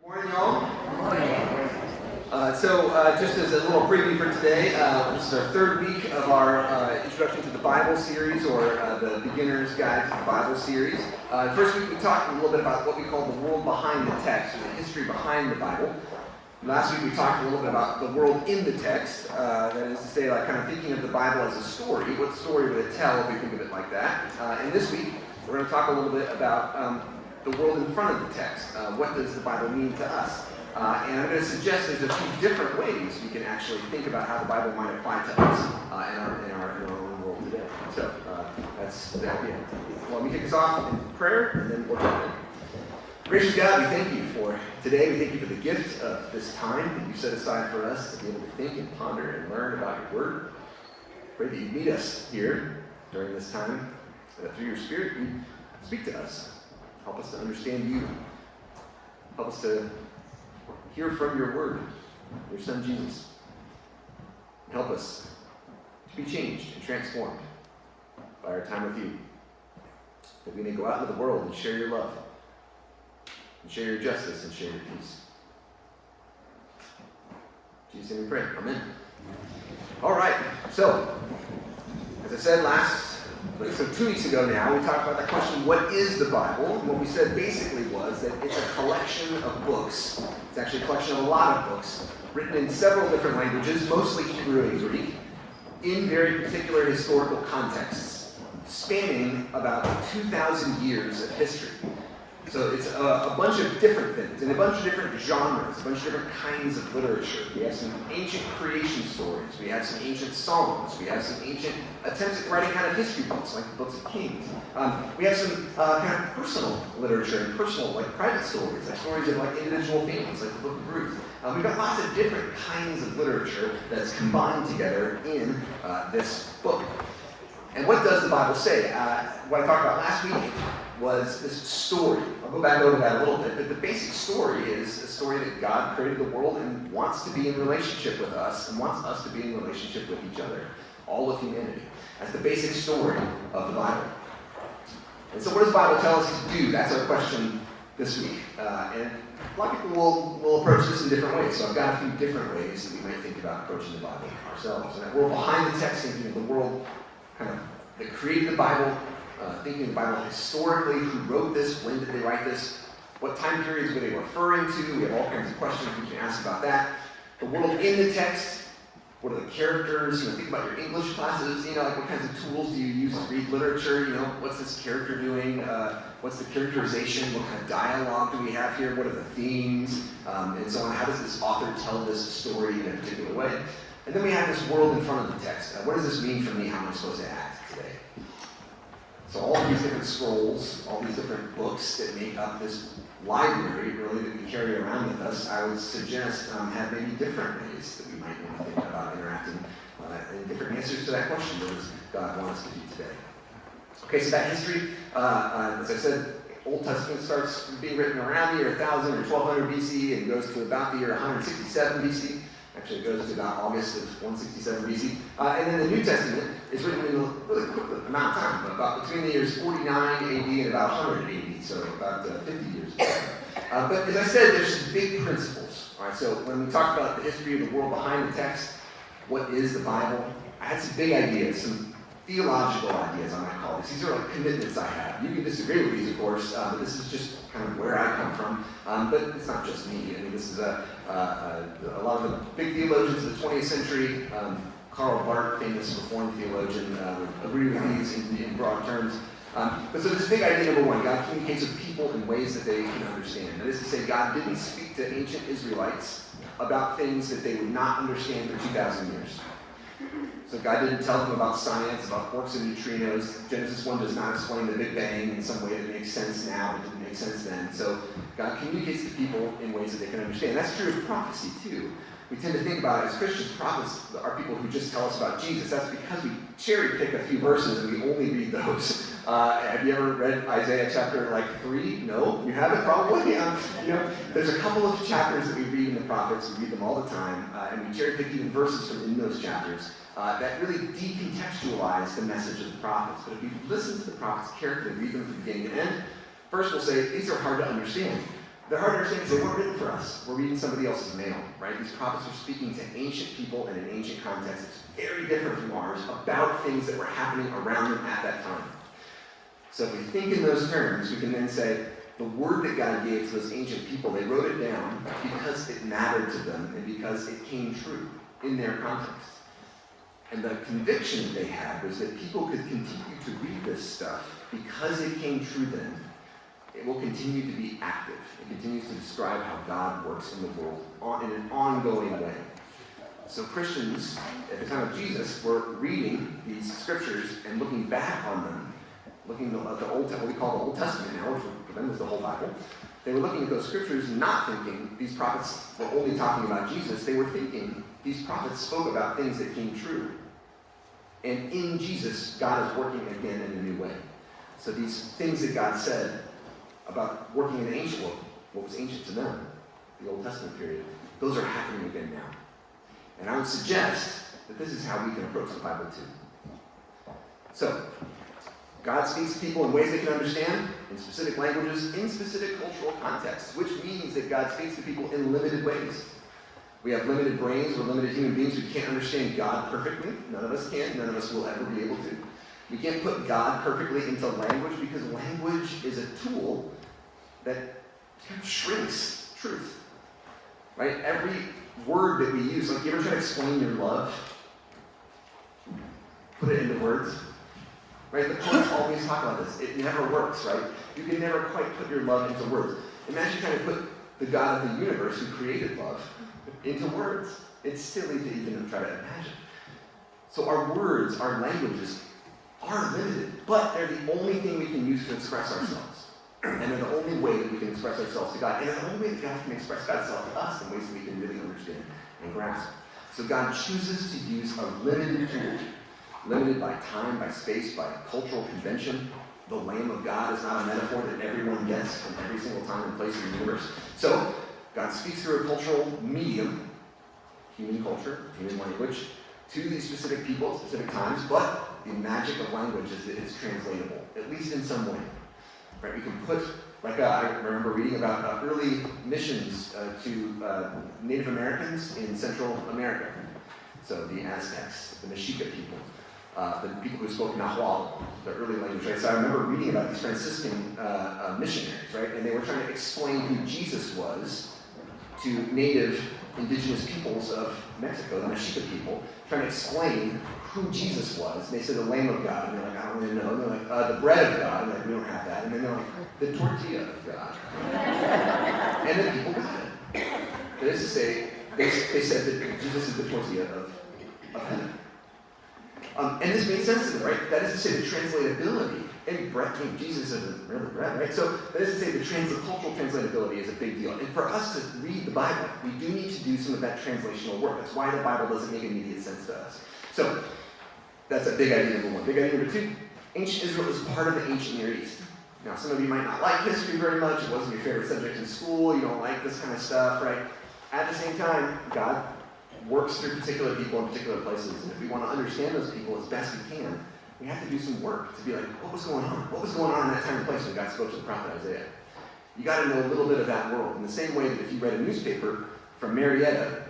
Morning, y'all. Just as a little preview for today, this is our third week of our Introduction to the Bible series, or the Beginner's Guide to the Bible series. First week we talked a little bit about what we call the world behind the text, or the history behind the Bible. Last week we talked a little bit about the world in the text, that is to say, like kind of thinking of the Bible as a story. What story would it tell if we think of it like that? And this week we're going to talk a little bit about the world in front of the text. What does the Bible mean to us? And I'm going to suggest there's a few different ways we can actually think about how the Bible might apply to us in our own world today. So that's the idea. Well, let me kick us off in prayer, and then we'll jump in. Gracious God, we thank you for today. We thank you for the gift of this time that you set aside for us to be able to think and ponder and learn about your word. Pray that you meet us here during this time, that through your Spirit you speak to us. Help us to understand you. Help us to hear from your word, your Son Jesus. Help us to be changed and transformed by our time with you. That we may go out into the world and share your love, and share your justice, and share your peace. In Jesus' name we pray. Amen. All right. So, as I said 2 weeks ago now, we talked about the question, what is the Bible? And what we said basically was that it's a collection of books. It's actually a collection of a lot of books, written in several different languages, mostly Hebrew and Greek, in very particular historical contexts, spanning about 2,000 years of history. So it's a bunch of different things, and a bunch of different genres, a bunch of different kinds of literature. We have some ancient creation stories, we have some ancient songs, we have some ancient attempts at writing kind of history books, like the books of Kings. We have some kind of personal literature and personal, like private stories, like stories of like individual families, like the book of Ruth. We've got lots of different kinds of literature that's combined together in this book. And what does the Bible say? What I talked about last week was this story. I'll go back over that a little bit, but the basic story is a story that God created the world and wants to be in relationship with us, and wants us to be in relationship with each other, all of humanity. That's the basic story of the Bible. And so what does the Bible tell us to do? That's our question this week. And a lot of people will approach this in different ways, so I've got a few different ways that we might think about approaching the Bible ourselves. And that world behind the text, thinking of the world kind of that created the Bible, thinking of the Bible historically, who wrote this, when did they write this, what time periods were they referring to. We have all kinds of questions we can ask about that. The world in the text, what are the characters, think about your English classes, like what kinds of tools do you use to read literature, what's this character doing, what's the characterization, what kind of dialogue do we have here, what are the themes, and so on. How does this author tell this story in a particular way? And then we have this world in front of the text. What does this mean for me? How am I supposed to act today? So all of these different scrolls, all these different books that make up this library, really, that we carry around with us, I would suggest have maybe different ways that we might want to think about interacting and different answers to that question. What does God want us to do today? Okay, so that history, as I said, Old Testament starts being written around the year 1000 or 1200 BC and goes to about the year 167 BC. Actually, it goes to about August of 167 BC. And then the New Testament is written in a really quick amount of time, about between the years 49 AD and about 100 AD, so about 50 years ago. But as I said, there's some big principles. All right, so when we talk about the history of the world behind the text, what is the Bible? I had some big ideas, some theological ideas, I might call these. These are like commitments I have. You can disagree with these, of course, but this is just kind of where I come from. But it's not just me. I mean, this is a lot of the big theologians of the 20th century. Karl Barth, famous Reformed theologian, would agree with these in broad terms. But so this big idea, number one, God communicates with people in ways that they can understand. That is to say, God didn't speak to ancient Israelites about things that they would not understand for 2,000 years. So God didn't tell them about science, about quarks and neutrinos. Genesis 1 does not explain the Big Bang in some way that makes sense now, but didn't make sense then. So God communicates to people in ways that they can understand. That's true of prophecy, too. We tend to think about, as Christians, prophets are people who just tell us about Jesus. That's because we cherry pick a few verses and we only read those. Have you ever read Isaiah chapter 3? No? You haven't? Probably. There's a couple of chapters that we read in the prophets. We read them all the time. And we cherry pick even verses from in those chapters that really decontextualize the message of the prophets. But if you listen to the prophets carefully, read them from beginning to end, first we'll say, these are hard to understand. they're hard to understand because they weren't written for us. We're reading somebody else's mail, right? These prophets are speaking to ancient people in an ancient context. It's very different from ours about things that were happening around them at that time. So if we think in those terms, we can then say the word that God gave to those ancient people, they wrote it down because it mattered to them and because it came true in their context. And the conviction that they had was that people could continue to read this stuff because it came true then. It will continue to be active. It continues to describe how God works in the world in an ongoing way. So Christians, at the time of Jesus, were reading these scriptures and looking back on them, looking at the Old, what we call the Old Testament now, which for them was the whole Bible. They were looking at those scriptures not thinking these prophets were only talking about Jesus. They were thinking these prophets spoke about things that came true. And in Jesus, God is working again in a new way. So these things that God said about working in the ancient world, what was ancient to them, the Old Testament period, those are happening again now. And I would suggest that this is how we can approach the Bible too. So, God speaks to people in ways they can understand, in specific languages, in specific cultural contexts, which means that God speaks to people in limited ways. We have limited brains, we're limited human beings, we can't understand God perfectly. None of us can, none of us will ever be able to. We can't put God perfectly into language because language is a tool that kind of shrinks truth. Right? Every word that we use, like you ever try to explain your love? Put it into words. Right? The poets always talk about this. It never works, right? You can never quite put your love into words. Imagine trying to put the God of the universe who created love into words. It's silly to even try to imagine. So our words, our languages are limited, but they're the only thing we can use to express ourselves. And they're the only way that we can express ourselves to God. And they're the only way that God can express God's self to us in ways that we can really understand and grasp. So God chooses to use a limited tool, limited by time, by space, by cultural convention. The Lamb of God is not a metaphor that everyone gets in every single time and place in the universe. So God speaks through a cultural medium, human culture, human language, to these specific people at specific times, but the magic of language is that it's translatable, at least in some way. Right? We can put, I remember reading about early missions to Native Americans in Central America. So the Aztecs, the Mexica people, the people who spoke Nahuatl, the early language, right? So I remember reading about these Franciscan missionaries, right? And they were trying to explain who Jesus was to native indigenous peoples of Mexico, the Mexica people, trying to explain who Jesus was. And they said the Lamb of God, and they're like, I don't really know. And they're like, the bread of God, and they're like, we don't have that. And then they're like, the tortilla of God. And then people got it. That is to say, they said that Jesus is the tortilla of heaven. And this made sense to them, right? That is to say, the translatability. And bread, Jesus isn't really bread, right? So that is to say, the cultural translatability is a big deal. And for us to read the Bible, we do need to do some of that translational work. That's why the Bible doesn't make immediate sense to us. So that's a big idea number one. Big idea number two, ancient Israel is part of the ancient Near East. Now, some of you might not like history very much. It wasn't your favorite subject in school. You don't like this kind of stuff, right? At the same time, God works through particular people in particular places. And if we want to understand those people as best we can, we have to do some work to be like, what was going on? What was going on in that time and place when God spoke to the prophet Isaiah? You got to know a little bit of that world. In the same way that if you read a newspaper from Marietta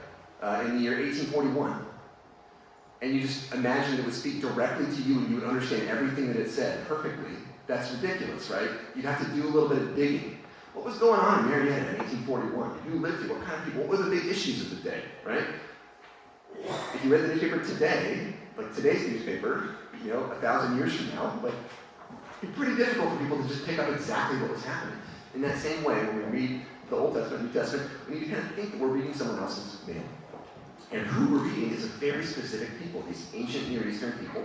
in the year 1841, and you just imagined it would speak directly to you and you would understand everything that it said perfectly, that's ridiculous, right? You'd have to do a little bit of digging. What was going on in Marietta in 1841? Who lived here? What kind of people? What were the big issues of the day, right? If you read the newspaper today, like today's newspaper, 1,000 years from now, like, it'd be pretty difficult for people to just pick up exactly what was happening. In that same way, when we read the Old Testament, New Testament, we need to kind of think that we're reading someone else's mail. And who we're reading is a very specific people, these ancient Near Eastern people,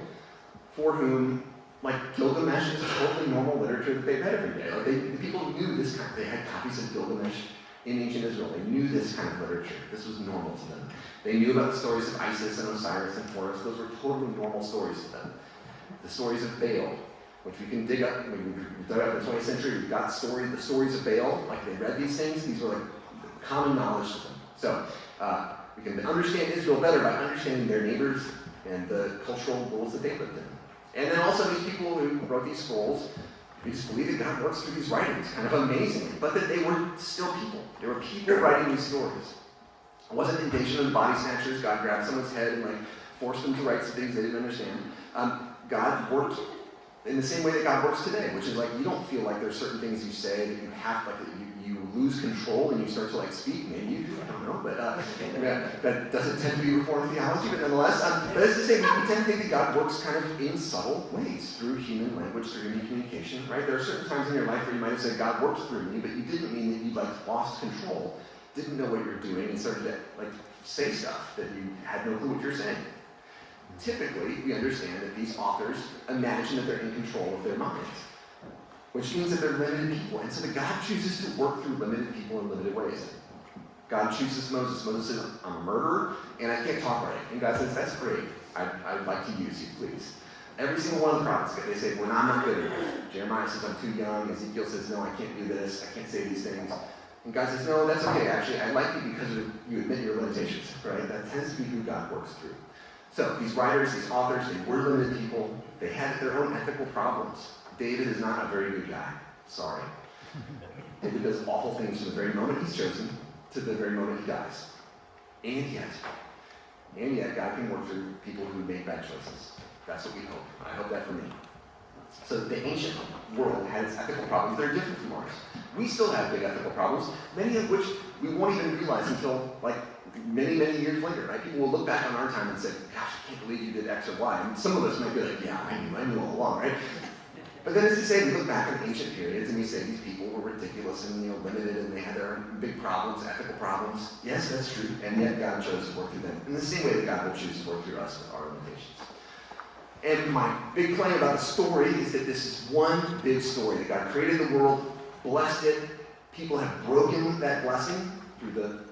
for whom, like, Gilgamesh is a totally normal literature that they read every day. Like, the people knew this kind of, they had copies of Gilgamesh in ancient Israel. They knew this kind of literature. This was normal to them. They knew about the stories of Isis and Osiris and Horus. Those were totally normal stories to them. The stories of Baal, which we can dig up. We've dug up in the 20th century. We've got the stories of Baal. Like, they read these things. These were like common knowledge to them. So we can understand Israel better by understanding their neighbors and the cultural rules that they lived in. And then also these people who wrote these scrolls, We just believe that God works through these writings, kind of amazingly, but that they were still people. They were people writing these stories. It wasn't invasion of the body snatchers. God grabbed someone's head and forced them to write some things they didn't understand. God worked in the same way that God works today, which is you don't feel like there's certain things you say that you have, you lose control and you start to speak. Maybe you do, I don't know, but that doesn't tend to be Reformed theology, but nonetheless, but as to say, we tend to think that God works kind of in subtle ways through human language, through human communication, right? There are certain times in your life where you might have said, God works through me, but you didn't mean that you lost control, didn't know what you were doing, and started to say stuff that you had no clue what you're saying. Typically, we understand that these authors imagine that they're in control of their minds, which means that they're limited people. And so that God chooses to work through limited people in limited ways. God chooses Moses. Moses says, I'm a murderer, and I can't talk right. And God says, that's great. I'd like to use you, please. Every single one of the prophets, they say, well, I'm not good enough. Jeremiah says, I'm too young. Ezekiel says, no, I can't do this. I can't say these things. And God says, no, that's okay. Actually, I like you because you admit your limitations, right? That tends to be who God works through. So these writers, these authors, they were limited people. They had their own ethical problems. David is not a very good guy. Sorry. David does awful things from the very moment he's chosen to the very moment he dies. And yet, God can work through people who make bad choices. That's what we hope. I hope that for me. So the ancient world had its ethical problems. They're different from ours. We still have big ethical problems, many of which we won't even realize until many, many years later, right? People will look back on our time and say, gosh, I can't believe you did X or Y. And some of us might be like, yeah, I knew all along, right? But then as you say, we look back on ancient periods and we say these people were ridiculous and limited and they had their big problems, ethical problems. Yes, that's true. And yet God chose to work through them in the same way that God will choose to work through us with our limitations. And my big claim about the story is that this is one big story, that God created the world, blessed it, people have broken that blessing through the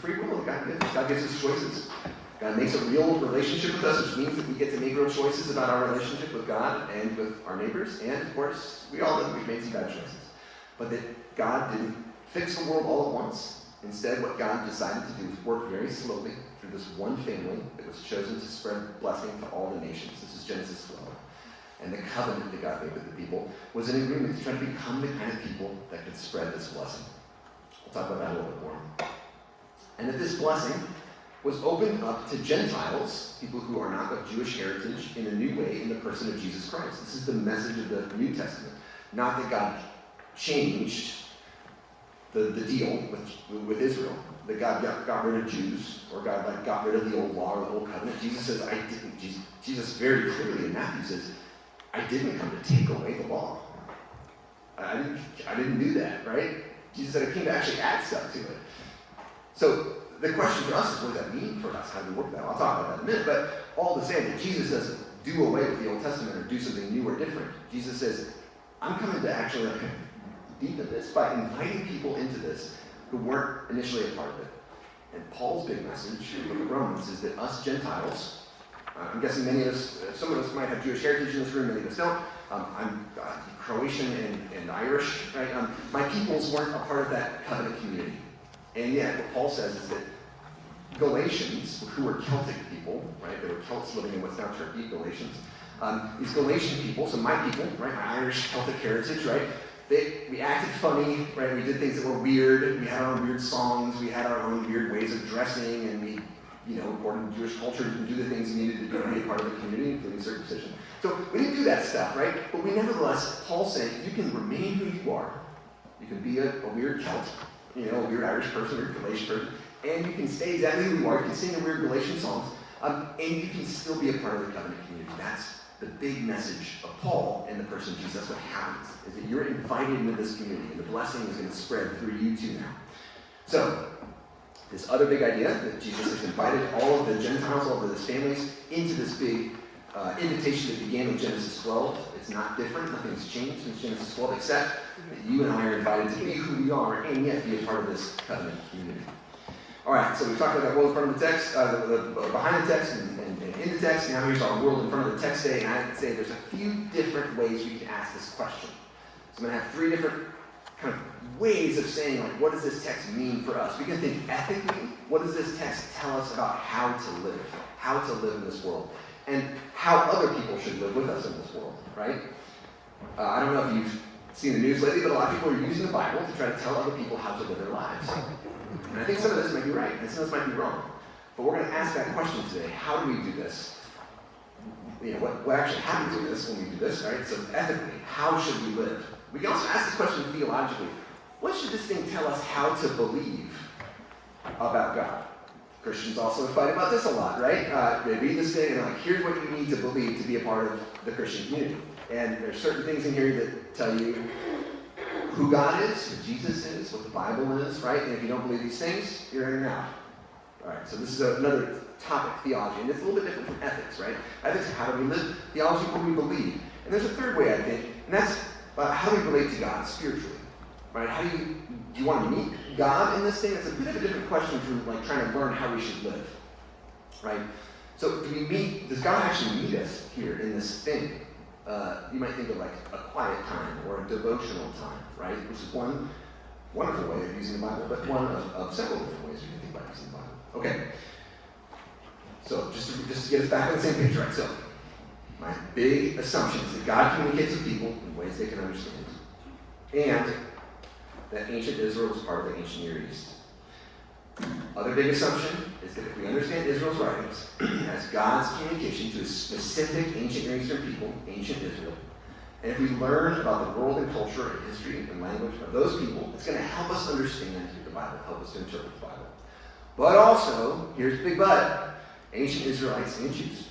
free will that God gives us. God gives us choices. God makes a real relationship with us, which means that we get to make real choices about our relationship with God and with our neighbors. And of course, we all know that we've made some bad choices. But that God didn't fix the world all at once. Instead, what God decided to do was work very slowly through this one family that was chosen to spread blessing to all the nations. This is Genesis 12. And the covenant that God made with the people was an agreement to try to become the kind of people that could spread this blessing. We'll talk about that a little bit more. And that this blessing was opened up to Gentiles, people who are not of Jewish heritage, in a new way in the person of Jesus Christ. This is the message of the New Testament. Not that God changed the deal with Israel, that God got rid of Jews, or God got rid of the old law or the old covenant. Jesus says, I didn't. Jesus very clearly in Matthew says, I didn't come to take away the law. I didn't do that, right? Jesus said I came to actually add stuff to it. So the question for us is, what does that mean for us? How do we work that? I'll talk about that in a minute. But all to say that Jesus doesn't do away with the Old Testament or do something new or different. Jesus says, I'm coming to actually deepen this by inviting people into this who weren't initially a part of it. And Paul's big message in the book of Romans is that us Gentiles, I'm guessing many of us, some of us might have Jewish heritage in this room, many of us don't. I'm Croatian and Irish, right? My peoples weren't a part of that covenant community. And yet, what Paul says is that Galatians, who were Celtic people, right? They were Celts living in what's now Turkey, Galatians. These Galatian people, so my people, right? My Irish Celtic heritage, right? We acted funny, right? We did things that were weird. We had our own weird songs. We had our own weird ways of dressing, and we, according to Jewish culture, didn't do the things you needed to do to be a part of the community, including circumcision. So we didn't do that stuff, right? But we nevertheless, Paul's saying, you can remain who you are. You can be a weird Celt, a weird Irish person, a weird Galatian person, and you can stay exactly who you are. You can sing the weird Galatian songs, and you can still be a part of the covenant community. That's the big message of Paul in the person of Jesus. That's what happens, is that you're invited into this community, and the blessing is going to spread through you too now. So, this other big idea that Jesus has invited all of the Gentiles, all of his families, into this big invitation that began with Genesis 12. It's not different. Nothing's changed since Genesis 12, except that you and I are invited to be who we are and yet be a part of this covenant community. All right, so we've talked about that world in front of the text, behind the text and in the text. Now here's our world in front of the text today, and I'd say there's a few different ways we can ask this question. So I'm going to have three different kind of ways of saying, what does this text mean for us? We can think ethically, what does this text tell us about how to live in this world, and how other people should live with us in this world, right? I don't know if you've seen the news lately, but a lot of people are using the Bible to try to tell other people how to live their lives. And I think some of this might be right, and some of this might be wrong. But we're going to ask that question today. How do we do this? What actually happens in this when we do this, right? So ethically, how should we live? We can also ask this question theologically. What should this thing tell us how to believe about God? Christians also fight about this a lot, right? They read this thing and they're like, here's what you need to believe to be a part of the Christian community. And there's certain things in here that tell you who God is, who Jesus is, what the Bible is, right? And if you don't believe these things, you're in and out. All right, so this is another topic, theology, and it's a little bit different from ethics, right? Ethics, how do we live? Theology, what do we believe? And there's a third way, I think, and that's how do we relate to God spiritually, right? How do you want to meet God in this thing? It's a bit of a different question from like trying to learn how we should live, right? So does God actually meet us here in this thing? You might think of like a quiet time or a devotional time, right? Which is one wonderful way of using the Bible, but one of several different ways you can think about using the Bible. Okay. So just to get us back on the same page, right? So my big assumption is that God communicates with people in ways they can understand, and that ancient Israel was part of the ancient Near East. Other big assumption is that if we understand Israel's writings as God's communication to a specific ancient Near Eastern people, ancient Israel, and if we learn about the world and culture and history and language of those people, it's going to help us understand the Bible, help us to interpret the Bible. But also, here's the big but, ancient Israelites and Jews.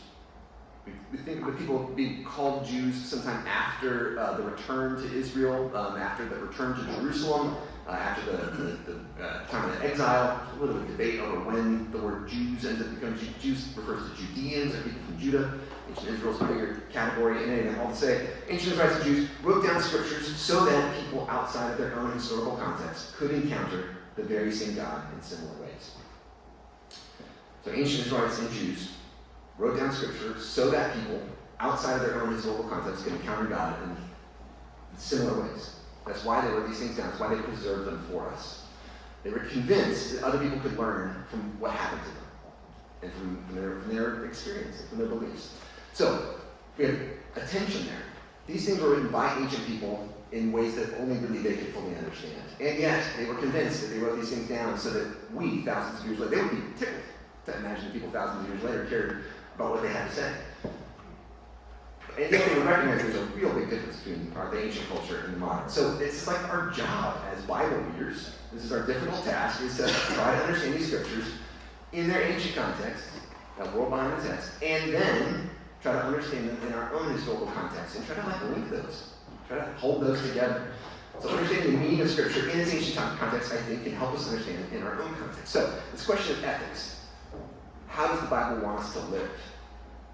We think of people being called Jews sometime after the return to Israel, after the return to Jerusalem, after the time of the exile. There's a little bit of debate over when the word Jews ends up becoming Jews. Refers to Judeans or people from Judah. Ancient Israel's a bigger category. And anyway, all to say, ancient Israelites and Jews wrote down scriptures so that people outside of their own historical context could encounter the very same God in similar ways. So ancient Israelites and Jews wrote down scripture so that people outside of their own historical context could encounter God in similar ways. That's why they wrote these things down. That's why they preserved them for us. They were convinced that other people could learn from what happened to them and from their experience, from their beliefs. So we have a tension there. These things were written by ancient people in ways that only really they could fully understand. And yet, they were convinced that they wrote these things down so that we, thousands of years later, they would be tickled to imagine that people thousands of years later cared about what they had to say. And yet they would recognize there's a real big difference between the ancient culture and the modern. So it's like our job as Bible readers, this is our difficult task, is to try to understand these scriptures in their ancient context, that world behind the text, and then try to understand them in our own historical context and try to link those, try to hold those together. So understanding the meaning of scripture in its ancient context, I think, can help us understand it in our own context. So this question of ethics. How does the Bible want us to live?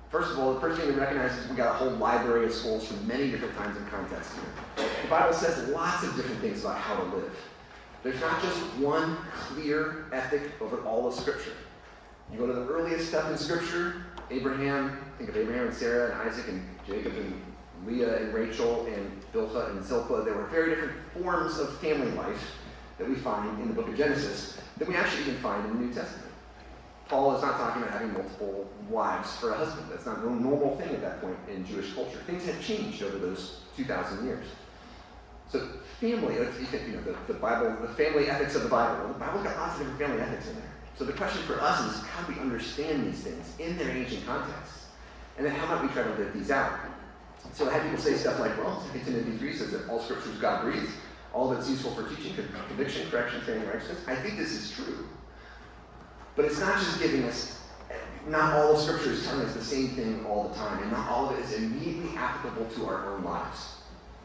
First of all, the first thing we recognize is we got a whole library of scrolls from many different times and contexts here. The Bible says lots of different things about how to live. There's not just one clear ethic over all of Scripture. You go to the earliest stuff in Scripture, Abraham, think of Abraham and Sarah and Isaac and Jacob and Leah and Rachel and Bilhah and Zilpah. There were very different forms of family life that we find in the book of Genesis that we actually even find in the New Testament. Paul is not talking about having multiple wives for a husband. That's not a normal thing at that point in Jewish culture. Things had changed over those 2,000 years. So family, you think, the Bible, the family ethics of the Bible. Well, the Bible's got lots of different family ethics in there. So the question for us is, how do we understand these things in their ancient contexts? And then how might we try to live these out? So I had people say stuff like, well, 2 Timothy 3 says that all Scripture is God-breathed, all that's useful for teaching, conviction, correction, training, righteousness. I think this is true. But it's not just giving us, not all of Scripture is telling us the same thing all the time, and not all of it is immediately applicable to our own lives,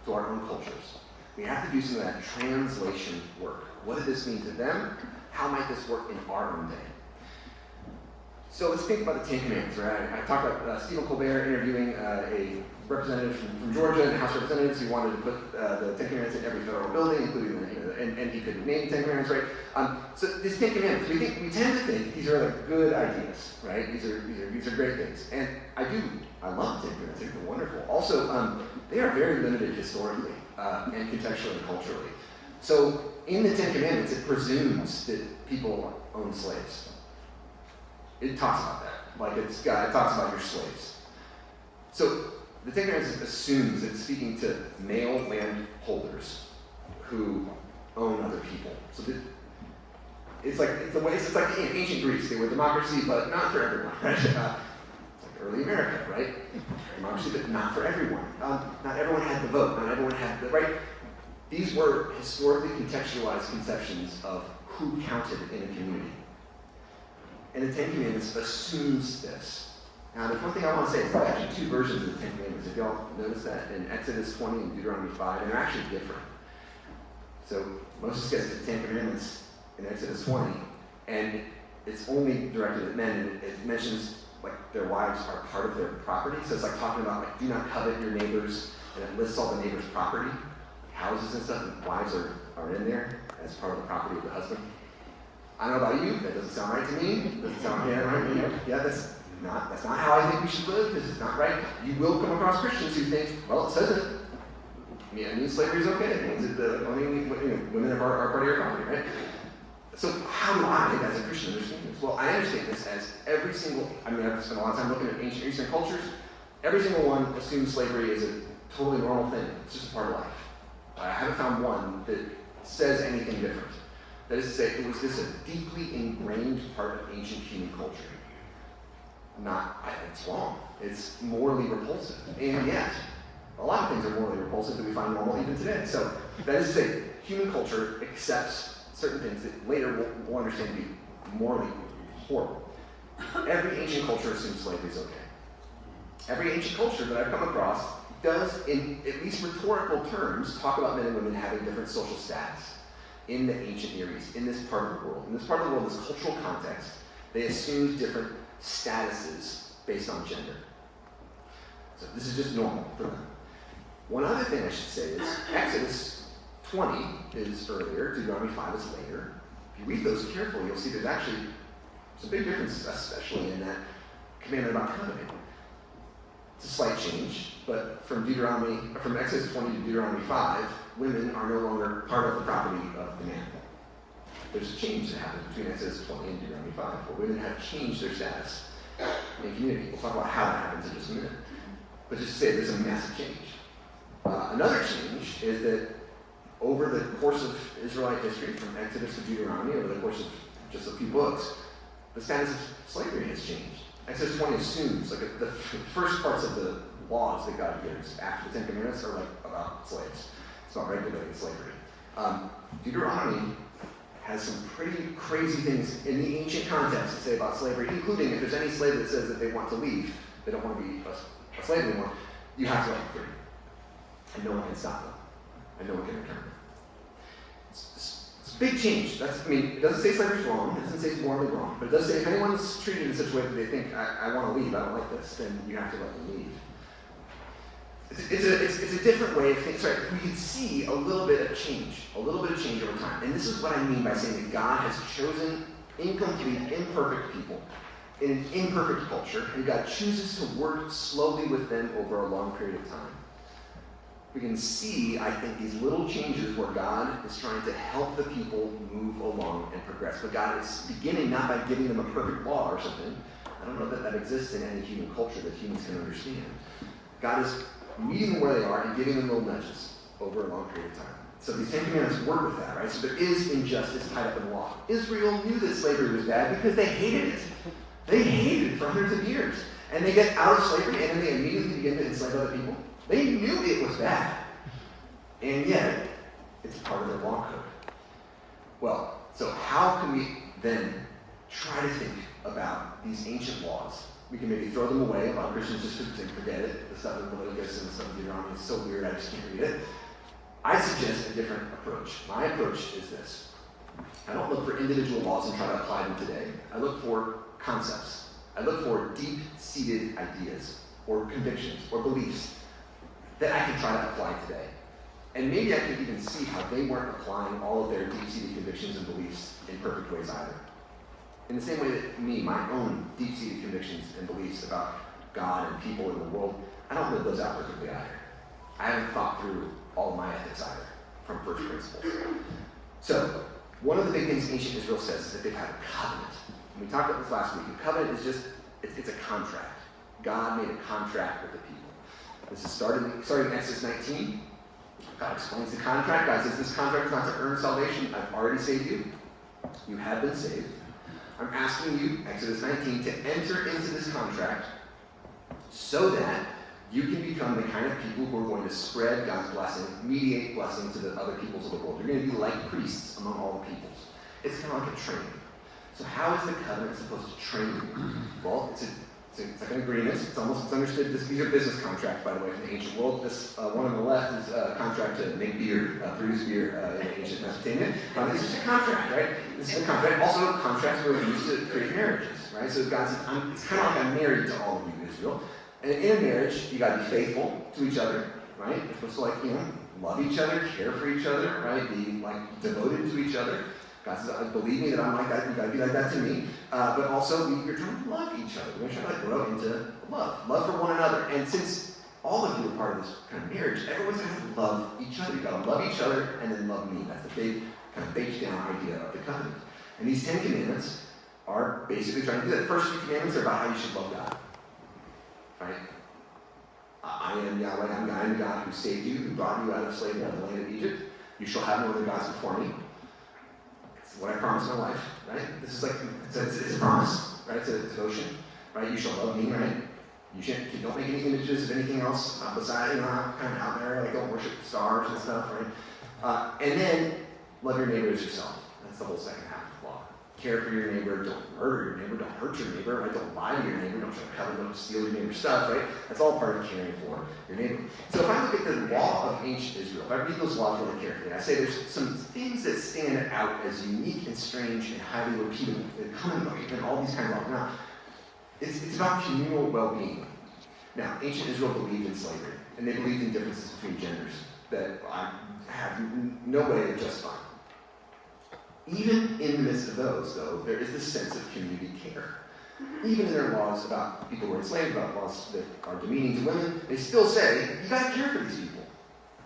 to our own cultures. We have to do some of that translation work. What did this mean to them? How might this work in our own day? So let's think about the Ten Commandments, right? I talked about Stephen Colbert interviewing a representative from Georgia in the House of Representatives who wanted to put the Ten Commandments in every federal building, including and he could name the Ten Commandments, right? So these Ten Commandments, we tend to think these are like good ideas, right? These are great things, and I love the Ten Commandments. I think they're wonderful. Also, they are very limited historically and contextually and culturally. So in the Ten Commandments, it presumes that people own slaves. It talks about that, like it talks about your slaves. So the Ten Commandments assumes it's speaking to male landholders who own other people. So it's like the ancient Greece. They were democracy, but not for everyone. Right? It's like early America, right? Democracy, but not for everyone. Not everyone had the vote. Not everyone had the right. These were historically contextualized conceptions of who counted in a community. And the Ten Commandments assumes this. Now, there's one thing I want to say. There's actually two versions of the Ten Commandments. If y'all notice that in Exodus 20 and Deuteronomy 5, and they're actually different. So Moses gets the Ten Commandments in Exodus 20, and it's only directed at men, and it mentions like their wives are part of their property. So it's like talking about like do not covet your neighbors, and it lists all the neighbors' property, houses and stuff, and wives are in there as part of the property of the husband. I don't know about you, that doesn't sound right to me. Doesn't sound right to me. Yeah, that's not how I think we should live. This is not right. You will come across Christians who think, well, it says it. I mean, slavery is okay. It means that women are part of your property, right? So how do I, as a Christian, understand this? Well, I understand this as every single, I've spent a lot of time looking at ancient Eastern cultures. Every single one assumes slavery is a totally normal thing. It's just a part of life. I haven't found one that says anything different. That is to say, it was this a deeply ingrained part of ancient human culture. It's wrong. It's morally repulsive. And yet, a lot of things are morally repulsive that we find normal even today. So that is to say, human culture accepts certain things that later we'll understand to be morally horrible. Every ancient culture assumes slavery is okay. Every ancient culture that I've come across does, in at least rhetorical terms, talk about men and women having different social status in the ancient Near East, in this part of the world. In this part of the world, this cultural context, they assumed different statuses based on gender. So this is just normal for them. One other thing I should say is Exodus 20 is earlier, Deuteronomy 5 is later. If you read those carefully, you'll see there's actually some big differences, especially in that commandment about covenant. It's a slight change, but from Exodus 20 to Deuteronomy 5, women are no longer part of the property of the man. There's a change that happens between Exodus 20 and Deuteronomy 5, where women have changed their status in community. We'll talk about how that happens in just a minute. But just to say, there's a massive change. Another change is that over the course of Israelite history, from Exodus to Deuteronomy, over the course of just a few books, the status of slavery has changed. Exodus 20 assumes, like the first parts of the laws that God gives after the Ten Commandments are like about slaves. It's about regulating slavery. Deuteronomy has some pretty crazy things in the ancient context to say about slavery, including if there's any slave that says that they want to leave, they don't want to be a slave anymore, you have to let them free. And no one can stop them. And no one can return them. It's a big change. It doesn't say slavery's wrong. It doesn't say it's morally wrong. But it does say if anyone's treated in such a way that they think, I want to leave, I don't like this, then you have to let them leave. It's a different way of thinking. Sorry, we can see a little bit of change over time. And this is what I mean by saying that God has chosen incomplete, imperfect people in an imperfect culture, and God chooses to work slowly with them over a long period of time. We can see, I think, these little changes where God is trying to help the people move along and progress. But God is beginning not by giving them a perfect law or something. I don't know that exists in any human culture that humans can understand. God is meeting them where they are and giving them little nudges over a long period of time. So these Ten Commandments work with that, right? So there is injustice tied up in the law. Israel knew that slavery was bad because they hated it. They hated it for hundreds of years. And they get out of slavery and then they immediately begin to enslave other people. They knew it was bad. And yet, it's part of their law code. Well, so how can we then try to think about these ancient laws? We can maybe throw them away. A lot of Christians just forget it. The stuff in Leviticus and the stuff in Deuteronomy is so weird, I just can't read it. I suggest a different approach. My approach is this. I don't look for individual laws and try to apply them today. I look for concepts. I look for deep-seated ideas or convictions or beliefs that I can try to apply today. And maybe I can even see how they weren't applying all of their deep-seated convictions and beliefs in perfect ways either. In the same way that my own deep-seated convictions and beliefs about God and people in the world, I don't live those out perfectly either. I haven't thought through all of my ethics either from first principles. So, one of the big things ancient Israel says is that they've had a covenant. And we talked about this last week. A covenant is just, it's a contract. God made a contract with the people. This is starting in Exodus 19. God explains the contract. God says, this contract is not to earn salvation. I've already saved you. You have been saved. I'm asking you, Exodus 19, to enter into this contract so that you can become the kind of people who are going to spread God's blessing, mediate blessing to the other peoples of the world. You're going to be like priests among all the peoples. It's kind of like a training. So how is the covenant supposed to train you? Well, it's like an agreement. It's understood. These are business contracts, by the way, from the ancient world. This one on the left is a contract to make beer, produce beer in ancient Mesopotamia. This is a contract, right? This is a contract. Also, contracts were used to create marriages, right? So God says, it's kind of like I'm married to all of you, Israel. And in a marriage, you got to be faithful to each other, right? You're supposed to, love each other, care for each other, right? Be devoted to each other. God says, believe me that I'm like that. You got to be like that to me. But also, you're trying to love each other. We're trying to grow into love for one another. And since all of you are part of this kind of marriage, everyone's going to love each other. You got to love each other and then love me. That's the big kind of baked down idea of the covenant. And these 10 commandments are basically trying to do that. The first few commandments are about how you should love God. Right? I am Yahweh, I'm the God who saved you, who brought you out of slavery out of the land of Egypt. You shall have no other gods before me. It's what I promised my wife, right? This is it's a promise, right? It's a devotion, right? You shall love me, right? You don't make any images of anything else beside, kind of out there, don't worship stars and stuff, right? And then love your neighbor as yourself. That's the whole second half of the law. Care for your neighbor, don't murder your neighbor, don't hurt your neighbor, right? Don't lie to your neighbor, don't try to cover, don't steal your neighbor's stuff, right? That's all part of caring for your neighbor. So if I look at the law of ancient Israel, if I read those laws really carefully, I say there's some things that stand out as unique and strange and highly repeatable and common and all these kinds of laws. Now, it's about communal well-being. Now, ancient Israel believed in slavery, and they believed in differences between genders that I have no way to justify. Even in the midst of those, though, there is this sense of community care. Even in their laws about people who are enslaved, about laws that are demeaning to women, they still say, you gotta care for these people.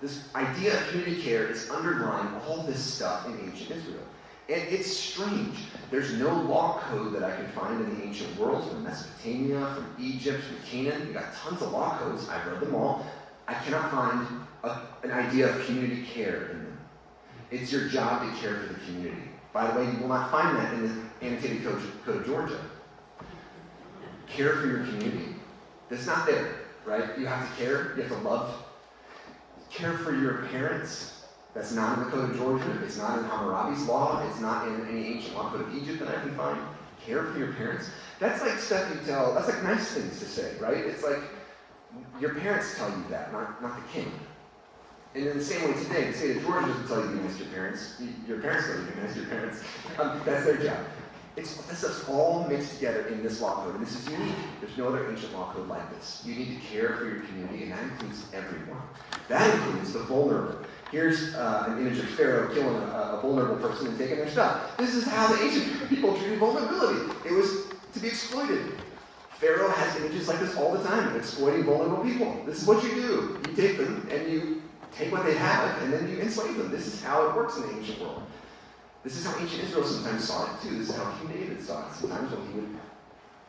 This idea of community care is underlying all this stuff in ancient Israel. And it's strange. There's no law code that I can find in the ancient world, from Mesopotamia, from Egypt, from Canaan. We got tons of law codes. I've read them all. I cannot find an idea of community care in them. It's your job to care for the community. By the way, you will not find that in the annotated code of Georgia. Care for your community. That's not there, right? You have to care. You have to love. Care for your parents. That's not in the code of Georgia. It's not in Hammurabi's law. It's not in any ancient law code of Egypt that I can find. Care for your parents. That's like stuff you tell. That's like nice things to say, right? It's like your parents tell you that, not the king. And in the same way today, the state of Georgia doesn't tell you to be nice to your parents. Your parents tell you to be nice to your parents. That's their job. This stuff's all mixed together in this law code, and this is unique. There's no other ancient law code like this. You need to care for your community, and that includes everyone. That includes the vulnerable. Here's an image of Pharaoh killing a vulnerable person and taking their stuff. This is how the ancient people treated vulnerability. It was to be exploited. Pharaoh has images like this all the time of exploiting vulnerable people. This is what you do. You take them, and you take what they have, and then you enslave them. This is how it works in the ancient world. This is how ancient Israel sometimes saw it too. This is how King David saw it sometimes when he would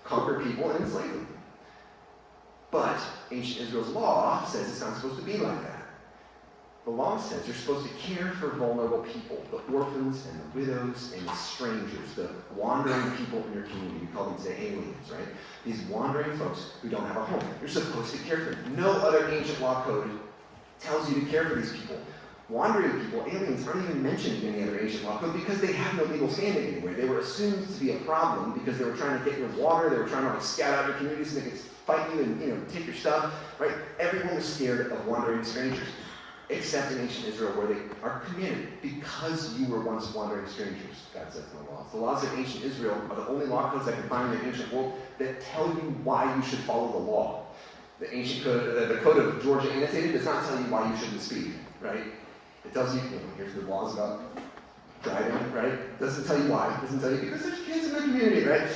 conquer people and enslave them. But ancient Israel's law says it's not supposed to be like that. The law says you're supposed to care for vulnerable people, the orphans and the widows and the strangers, the wandering people in your community. We call them today aliens, right? These wandering folks who don't have a home. You're supposed to care for them. No other ancient law code tells you to care for these people. Wandering people, aliens, aren't even mentioned in any other ancient law code because they have no legal standing anywhere. They were assumed to be a problem because they were trying to get your water, they were trying to scout out your community so they could fight you and take your stuff, right? Everyone was scared of wandering strangers, except in ancient Israel where they are commanded because you were once wandering strangers, God says in the laws. The laws of ancient Israel are the only law codes I can find in the ancient world that tell you why you should follow the law. The ancient code, the code of Georgia annotated does not tell you why you shouldn't speed, right? It tells you, here's the laws about driving, right? It doesn't tell you why. It doesn't tell you because there's kids in the community, right?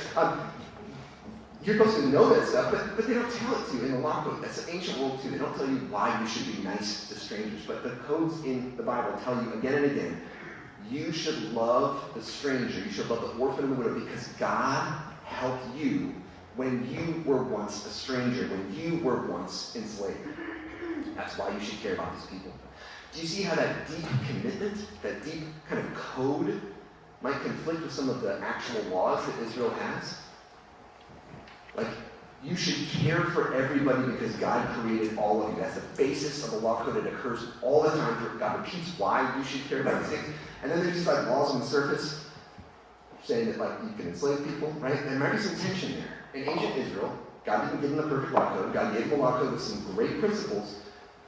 You're supposed to know that stuff, but they don't tell it to you in the law code. That's the ancient world too. They don't tell you why you should be nice to strangers, but the codes in the Bible tell you again and again, you should love the stranger. You should love the orphan and the widow because God helped you when you were once a stranger, when you were once enslaved. That's why you should care about these people. Do you see how that deep commitment, that deep kind of code, might conflict with some of the actual laws that Israel has? Like, you should care for everybody because God created all of you. That's the basis of the law code. It occurs all the time. God repeats why you should care about these things. And then there's just like laws on the surface saying that like you can enslave people, right? There might be some tension there. In ancient Israel, God didn't give them the perfect law code. God gave them a law code with some great principles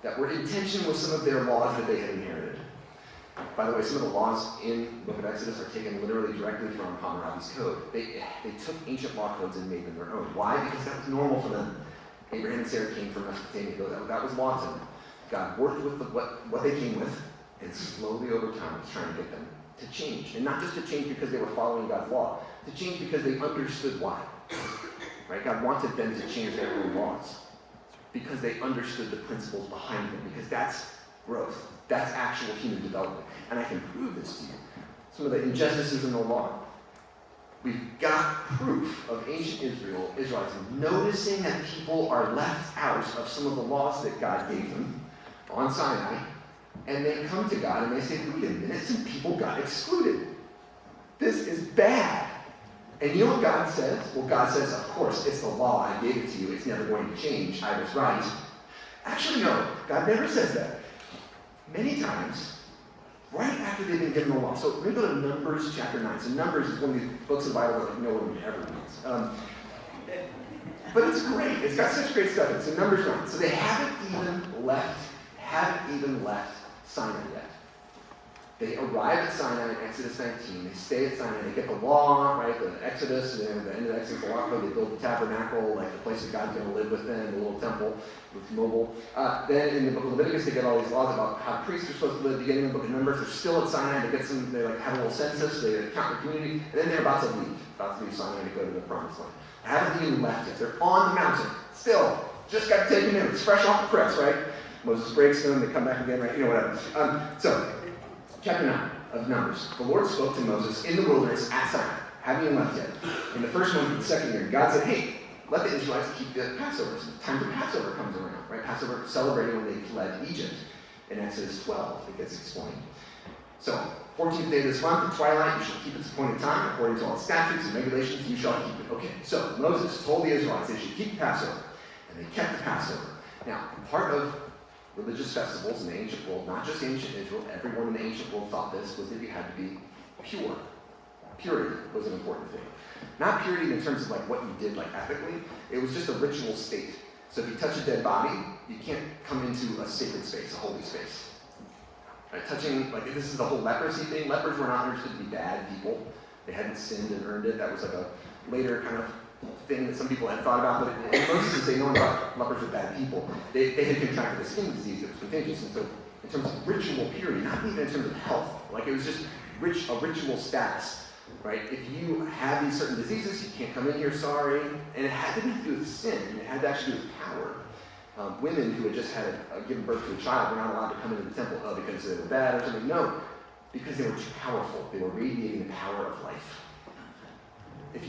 that were in tension with some of their laws that they had inherited. By the way, some of the laws in the book of Exodus are taken literally directly from Hammurabi's code. They took ancient law codes and made them their own. Why? Because that was normal for them. Abraham and Sarah came from Mesopotamia. That was law to them. God worked with what they came with, and slowly over time was trying to get them to change. And not just to change because they were following God's law, to change because they understood why. Right? God wanted them to change their own laws because they understood the principles behind them, because that's growth. That's actual human development. And I can prove this to you. Some of the injustices in the law. We've got proof of ancient Israelites noticing that people are left out of some of the laws that God gave them on Sinai, and they come to God and they say, wait a minute, some people got excluded. This is bad. And you know what God says? Well, God says, of course, it's the law. I gave it to you. It's never going to change. I was right. Actually, no. God never says that. Many times, right after they've been given the law. So we're going to go to Numbers chapter 9. So Numbers is one of these books of the Bible that no one ever reads. But it's great. It's got such great stuff in it. So Numbers 9. So they haven't even left Sinai yet. They arrive at Sinai in Exodus 19. They stay at Sinai. They get the law, right? The Exodus, and then the end of the Exodus, the law code. They build the tabernacle, like the place that God's going to live within, the little temple with mobile. Then in the book of Leviticus, they get all these laws about how priests are supposed to live. Beginning in the book of Numbers, they're still at Sinai. They like have a little census. They count the community, and then they're about to leave Sinai to go to the Promised Land. They haven't even left yet. They're on the mountain still. Just got taken in. It's fresh off the press, right? Moses breaks them. They come back again, right? You know, whatever. So. Chapter 9 of Numbers. The Lord spoke to Moses in the wilderness at Sinai. Haven't even left yet. In the first month of the second year, God said, hey, let the Israelites keep the Passover. So time for Passover comes around, right? Passover celebrating when they fled Egypt. In Exodus 12, it gets explained. So, 14th day of this month, at twilight, you shall keep its appointed time, according to all statutes and regulations, you shall keep it. Okay, so Moses told the Israelites they should keep the Passover, and they kept the Passover. Now, part of religious festivals in the ancient world, not just ancient Israel, everyone in the ancient world thought this, was that you had to be pure. Purity was an important thing. Not purity in terms of like what you did like ethically, it was just a ritual state. So if you touch a dead body, you can't come into a sacred space, a holy space. Right? Touching, like this is the whole leprosy thing. Lepers were not understood to be bad people. They hadn't sinned and earned it. That was like a later kind of thing that some people had thought about, but in Moses' day, no one thought lepers were bad people. They had contracted a skin disease that was contagious, and so in terms of ritual purity, not even in terms of health, like it was just a ritual status, right? If you have these certain diseases, you can't come in here, sorry, and it had to do with sin, it had to actually do with power. Women who had just had given birth to a child were not allowed to come into the temple because they were bad or something. No, because they were too powerful. They were radiating the power of life. If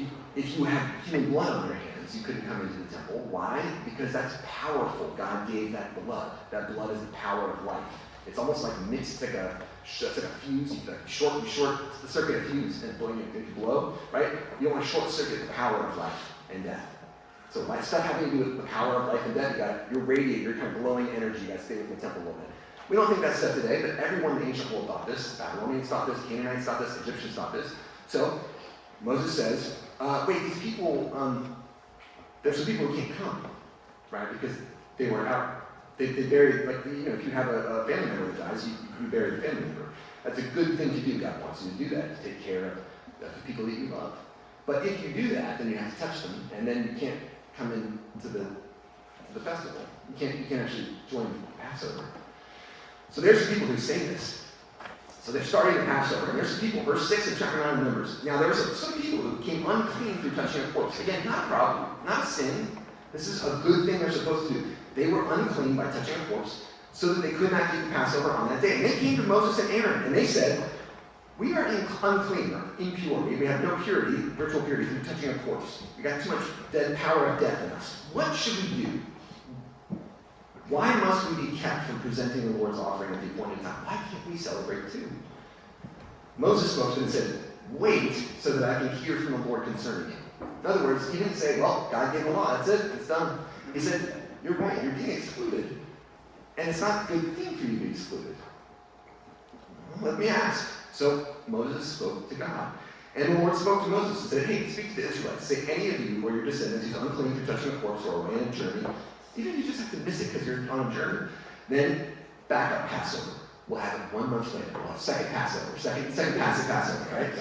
you had human blood on your hands, you couldn't come into the temple. Why? Because that's powerful. God gave that blood. That blood is the power of life. It's almost like mixed, it's like a fuse. You short the circuit of fuse and if you blow, right? You don't want to short circuit the power of life and death. So like stuff having to do with the power of life and death, you're radiating, you're kind of glowing energy. You got to stay within the temple a little bit. We don't think that's stuff today, but everyone in the ancient world thought this. Babylonians thought this, Canaanites thought this, Egyptians thought this. So Moses says, wait, these people, there's some people who can't come, right? Because they weren't out. They buried, like, if you have a family member that dies, you bury the family member. That's a good thing to do. God wants you to do that, to take care of the people that you love. But if you do that, then you have to touch them, and then you can't come into the festival. You can't actually join the Passover. So there's some people who say this. So they're starting the Passover, and there's some people, verse 6 of chapter 9 of Numbers. Now there were some people who became unclean through touching a corpse. Again, not a problem, not a sin. This is a good thing they're supposed to do. They were unclean by touching a corpse, so that they could not keep the Passover on that day. And they came to Moses and Aaron, and they said, we are unclean, or impure. We have no purity, virtual purity, through touching a corpse. We got too much power of death in us. What should we do? Why must we be kept from presenting the Lord's offering at the appointed time? Why can't we celebrate too? Moses spoke to them and said, wait so that I can hear from the Lord concerning you. In other words, he didn't say, well, God gave the law, that's it, it's done. He said, you're right, you're being excluded. And it's not a good thing for you to be excluded. Well, let me ask. So Moses spoke to God. And the Lord spoke to Moses and said, hey, speak to the Israelites. Say, any of you or your descendants who's unclean for touching a corpse or away on a journey, even if you just have to miss it because you're on a journey, then back up Passover. We'll have it 1 month later. We'll have second Passover, second passive Passover, right?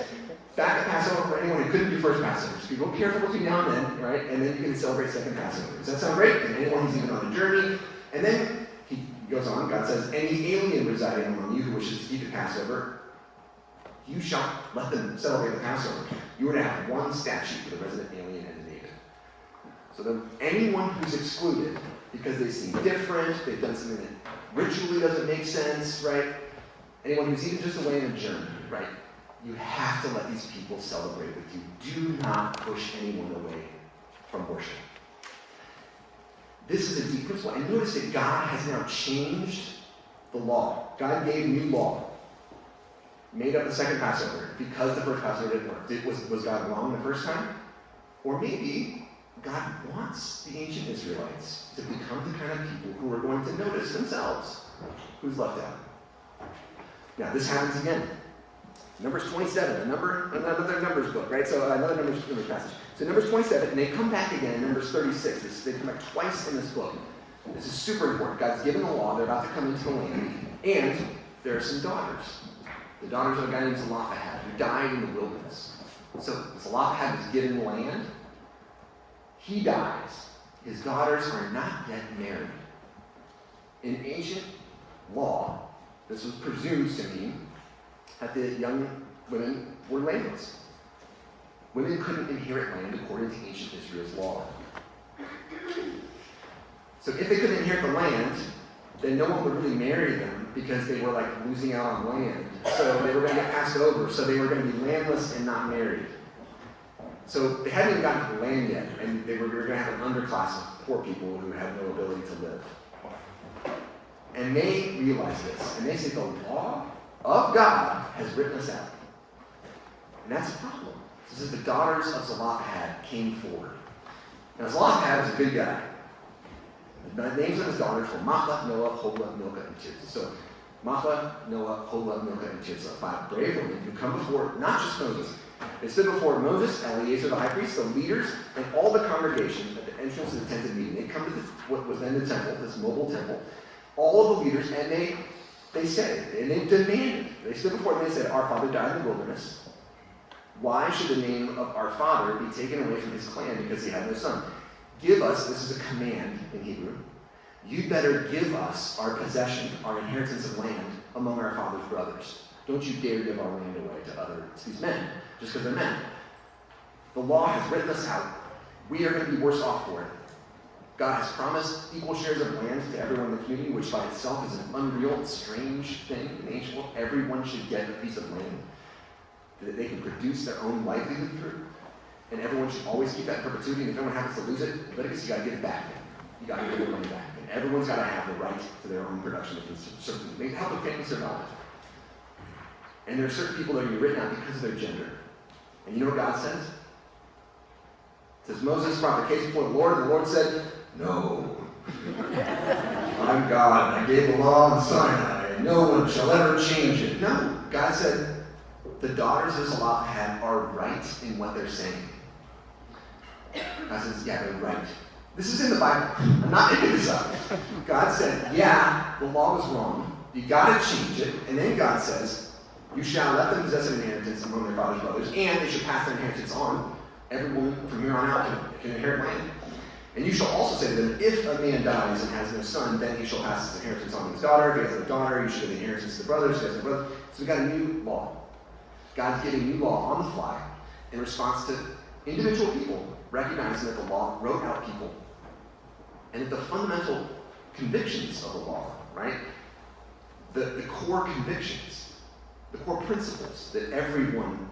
Back up Passover for anyone who couldn't do first Passover. So be real careful between now and then, right? And then you can celebrate second Passover. Does that sound great? And anyone who's even on a journey. And then he goes on, God says, any alien residing among you who wishes to keep the Passover, you shall let them celebrate the Passover. You are to have one statute for the resident alien and the native. So that anyone who's excluded because they seem different, they've done something that ritually doesn't make sense, right? Anyone who's even just away on a journey, right? You have to let these people celebrate with you. Do not push anyone away from worship. This is a deep principle. And notice that God has now changed the law. God gave new law. Made up the second Passover because the first Passover didn't work. Was God wrong the first time? Or maybe God wants the ancient Israelites to become the kind of people who are going to notice themselves who's left out. Now, this happens again. Numbers 27, another Numbers book, right? So another Numbers passage. So Numbers 27, and they come back again in Numbers 36. They come back twice in this book. This is super important. God's given the law. They're about to come into the land. And there are some daughters. The daughters of a guy named Zelophehad, who died in the wilderness. So Zelophehad was given the land. He dies. His daughters are not yet married. In ancient law, this was presumed to mean that the young women were landless. Women couldn't inherit land according to ancient Israel's law. So if they couldn't inherit the land, then no one would really marry them because they were like losing out on land. So they were going to get passed over. So they were going to be landless and not married. So they hadn't even gotten to the land yet, and we were going to have an underclass of poor people who had no ability to live. And they realized this, and they said the law of God has written us out. And that's a problem. This is the daughters of Zelophehad came forward. Now Zelophehad was a good guy. The names of his daughters were Mahlah, Noah, Hoglah, Milcah, and Tirzah. So Mahlah, Noah, Hoglah, Milcah, and Tirzah, 5 brave women who come before not just Moses. They stood before Moses, Eleazar the high priest, the leaders, and all the congregation at the entrance of the tent of meeting. They come to what was then the temple, this mobile temple, all of the leaders, and they said, and they demanded, they stood before them and they said, our father died in the wilderness. Why should the name of our father be taken away from his clan because he had no son? Give us, this is a command in Hebrew, you better give us our possession, our inheritance of land among our father's brothers. Don't you dare give our land away to these men, just because they're men. The law has written us out. We are going to be worse off for it. God has promised equal shares of land to everyone in the community, which by itself is an unreal and strange thing in the ancient world. Everyone should get a piece of land that they can produce their own livelihood through. And everyone should always keep that in perpetuity. And if anyone happens to lose it, Leviticus, you got to give it back. You got to give the money back. And everyone's got to have the right to their own production of certain things. Help the family survive. And there are certain people that are going to be written out because of their gender. And you know what God says? It says, Moses brought the case before the Lord, and the Lord said, no. I'm God, and I gave the law on Sinai, and no one shall ever change it. No. God said, the daughters of Zelophehad are right in what they're saying. God says, yeah, they're right. This is in the Bible. I'm not making this up. God said, yeah, the law was wrong. You got to change it. And then God says, you shall let them possess an inheritance among their father's brothers, and they should pass their inheritance on. Every woman from here on out can inherit land. And you shall also say to them, if a man dies and has no son, then he shall pass his inheritance on to his daughter. If he has a daughter, you should give the inheritance to the brothers. If he has no brother. So we've got a new law. God's giving new law on the fly in response to individual people recognizing that the law wrote out people. And that the fundamental convictions of the law, right? The core convictions, the core principles that everyone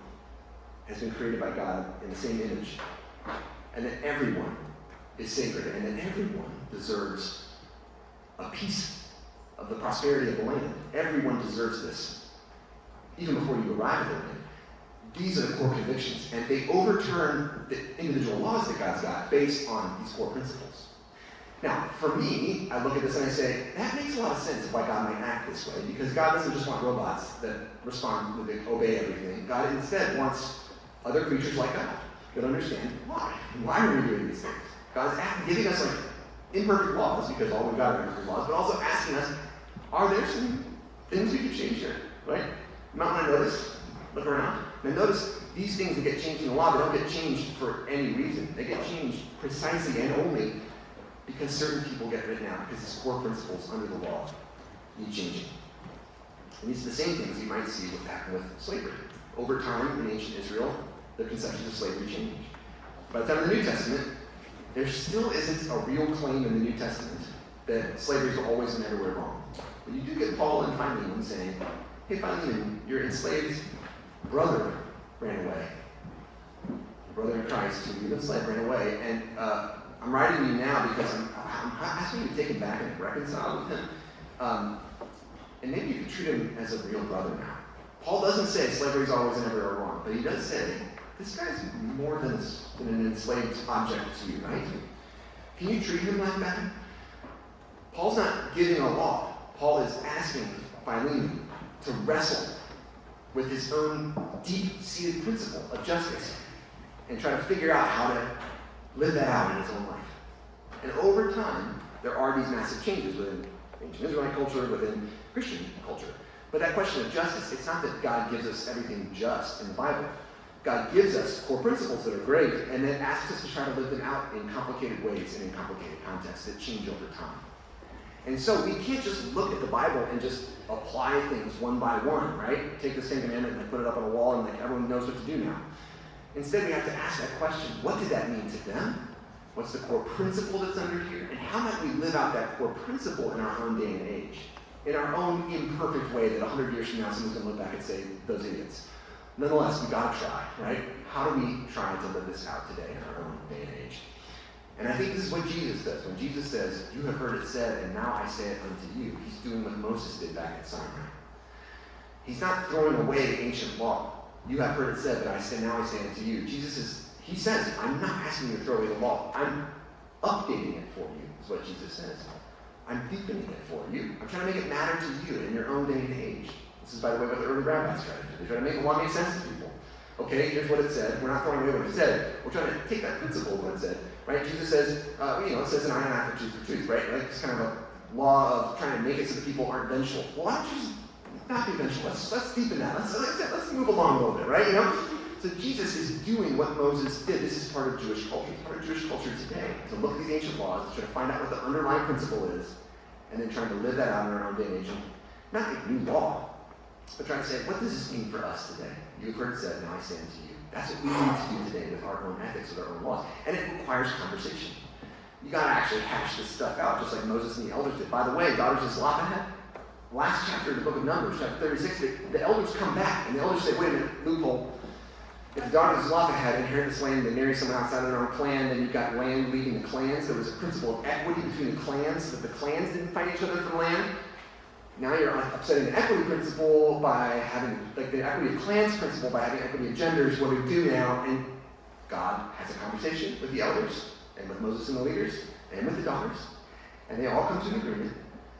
has been created by God in the same image, and that everyone is sacred, and that everyone deserves a piece of the prosperity of the land. Everyone deserves this, even before you arrive at the land. These are the core convictions, and they overturn the individual laws that God's got based on these core principles. Now, for me, I look at this and I say, that makes a lot of sense of why God might act this way, because God doesn't just want robots that respond, that obey everything. God instead wants other creatures like God that understand why. Why are we doing these things? God's giving us like imperfect laws, because all we've got are imperfect laws, but also asking us, are there some things we could change here, right? You might want to notice, look around, and notice these things that get changed in the law, they don't get changed for any reason. They get changed precisely and only because certain people get written out, because these core principles under the law need changing. And these are the same things you might see what happened with slavery. Over time in ancient Israel, the conceptions of slavery changed. By the time of the New Testament, there still isn't a real claim in the New Testament that slavery is always and everywhere wrong. But you do get Paul and Philemon saying, hey Philemon, your enslaved brother ran away. Your brother in Christ, who you enslaved, ran away. And I'm writing you now because I'm asking you to take him back and reconcile with him. And maybe you could treat him as a real brother now. Paul doesn't say slavery is always and everywhere wrong, but he does say, this guy's more than an enslaved object to you, right? Can you treat him like that? Paul's not giving a law. Paul is asking Philemon to wrestle with his own deep-seated principle of justice and try to figure out how to live that out in his own life. And over time, there are these massive changes within ancient Israelite culture, within Christian culture. But that question of justice, it's not that God gives us everything just in the Bible. God gives us core principles that are great, and then asks us to try to live them out in complicated ways and in complicated contexts that change over time. And so we can't just look at the Bible and just apply things one by one, right? Take the Ten Commandments and put it up on a wall and like everyone knows what to do now. Instead, we have to ask that question, what did that mean to them? What's the core principle that's under here? And how might we live out that core principle in our own day and age? In our own imperfect way that 100 years from now someone's going to look back and say, those idiots. Nonetheless, we got to try, right? How do we try to live this out today in our own day and age? And I think this is what Jesus does. When Jesus says, you have heard it said, and now I say it unto you, he's doing what Moses did back at Sinai. He's not throwing away ancient law. You have heard it said, but now I say it to you. He says, I'm not asking you to throw away the law. I'm updating it for you, is what Jesus says. I'm deepening it for you. I'm trying to make it matter to you in your own day and age. This is, by the way, what the early rabbis try to do. They try to make the law make sense to people. Okay, here's what it said. We're not throwing away what it said. We're trying to take that principle of what it said. Right? Jesus says, it says an eye and an eye for tooth, right? Like it's kind of a law of trying to make it so that people aren't vengeful. Well, why don't you just not be vengeful? Let's deepen that. Let's move along a little bit, right? So Jesus is doing what Moses did. This is part of Jewish culture. It's part of Jewish culture today. To look at these ancient laws, to try to find out what the underlying principle is, and then trying to live that out in our own day and age. Not a new law, but trying to say, what does this mean for us today? You've heard it said, now I say unto you. That's what we need to do today with our own ethics, with our own laws. And it requires conversation. You got to actually hash this stuff out, just like Moses and the elders did. By the way, daughters of Zelophehad, last chapter of the book of Numbers, chapter 36, the elders come back, and the elders say, wait a minute, loophole. If the daughters of Zelophehad inherit this land, they marry someone outside of their own clan, then you've got land leaving the clans. There was a principle of equity between the clans, so that the clans didn't fight each other for land. Now you're upsetting the equity principle by having, like the equity of clans principle by having equity of genders. What do we do now? And God has a conversation with the elders and with Moses and the leaders and with the daughters. And they all come to an agreement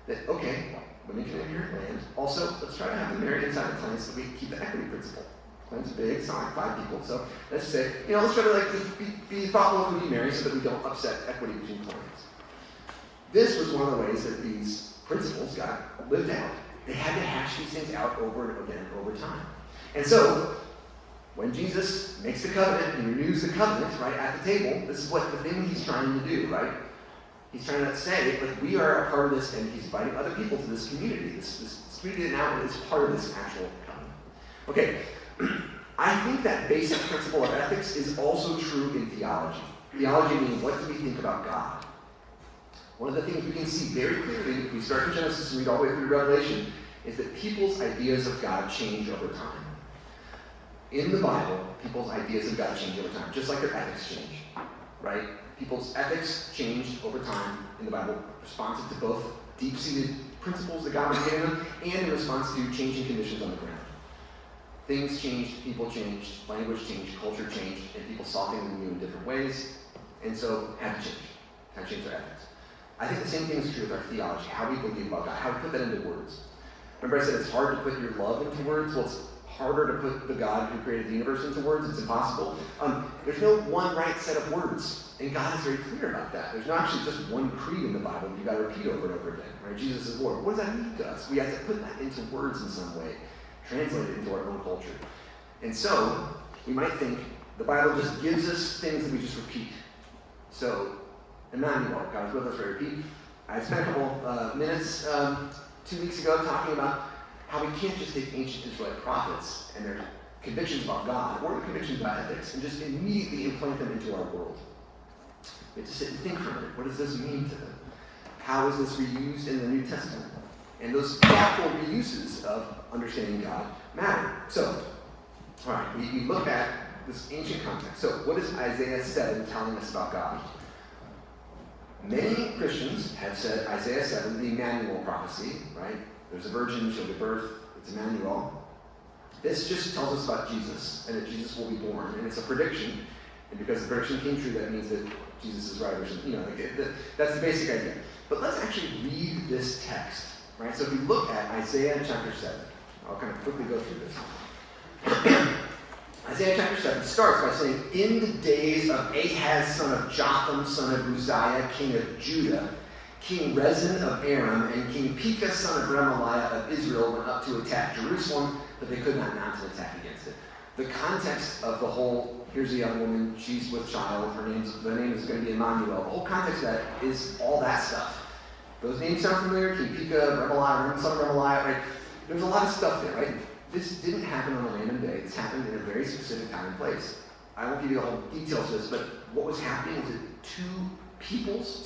that, okay, women can inherit land. Also, let's try to have them marry inside the clans so we keep the equity principle. Clans are big, it's not like 5 people. So let's say, let's try to be thoughtful of who we marry so that we don't upset equity between clans. This was one of the ways that these principles got lived out. They had to hash these things out over and again over time. And so, when Jesus makes the covenant and renews the covenant, right, at the table, this is what the thing he's trying to do, right? He's trying to say, like, we are a part of this, and he's inviting other people to this community. This community now is part of this actual covenant. Okay, I think that basic principle of ethics is also true in theology. Theology means, what do we think about God? One of the things we can see very clearly, if we start in Genesis and read all the way through Revelation, is that people's ideas of God change over time. In the Bible, people's ideas of God change over time, just like their ethics change, right? People's ethics changed over time in the Bible, responsive to both deep-seated principles that God was giving them, and in response to changing conditions on the ground. Things changed, people changed, language changed, culture changed, and people saw things new in different ways, and so had to change their ethics. I think the same thing is true with our theology, how we believe about God, how we put that into words. Remember I said it's hard to put your love into words? Well, it's harder to put the God who created the universe into words. It's impossible. There's no one right set of words, and God is very clear about that. There's not actually just one creed in the Bible that you've got to repeat over and over again. Right? Jesus is Lord. What does that mean to us? We have to put that into words in some way, translate it into our own culture. And so, we might think the Bible just gives us things that we just repeat. So, Emmanuel, God is with us, we repeat. I spent a couple minutes 2 weeks ago talking about how we can't just take ancient Israelite prophets and their convictions about God or their convictions about ethics and just immediately implant them into our world. We have to sit and think for a minute. What does this mean to them? How is this reused in the New Testament? And those thoughtful reuses of understanding God matter. So, all right, we look at this ancient context. So, what is Isaiah 7 telling us about God? Many Christians have said Isaiah 7, the Emmanuel prophecy, right? There's a virgin, she'll give birth, it's Emmanuel. This just tells us about Jesus, and that Jesus will be born, and it's a prediction. And because the prediction came true, that means that Jesus is right, or something. That's the basic idea. But let's actually read this text, right? So if we look at Isaiah chapter 7, I'll kind of quickly go through this. Isaiah chapter 7 starts by saying, in the days of Ahaz, son of Jotham, son of Uzziah, king of Judah, King Rezin of Aram, and King Pekah, son of Remaliah of Israel, went up to attack Jerusalem, but they could not mount an attack against it. The context of the whole, here's a young woman, she's with child, the name is going to be Emmanuel. The whole context of that is all that stuff. Those names sound familiar, King Pekah, Remaliah, son of Remaliah, right? There's a lot of stuff there, right? This didn't happen on a random day. This happened in a very specific time and place. I won't give you the whole details of this, but what was happening was that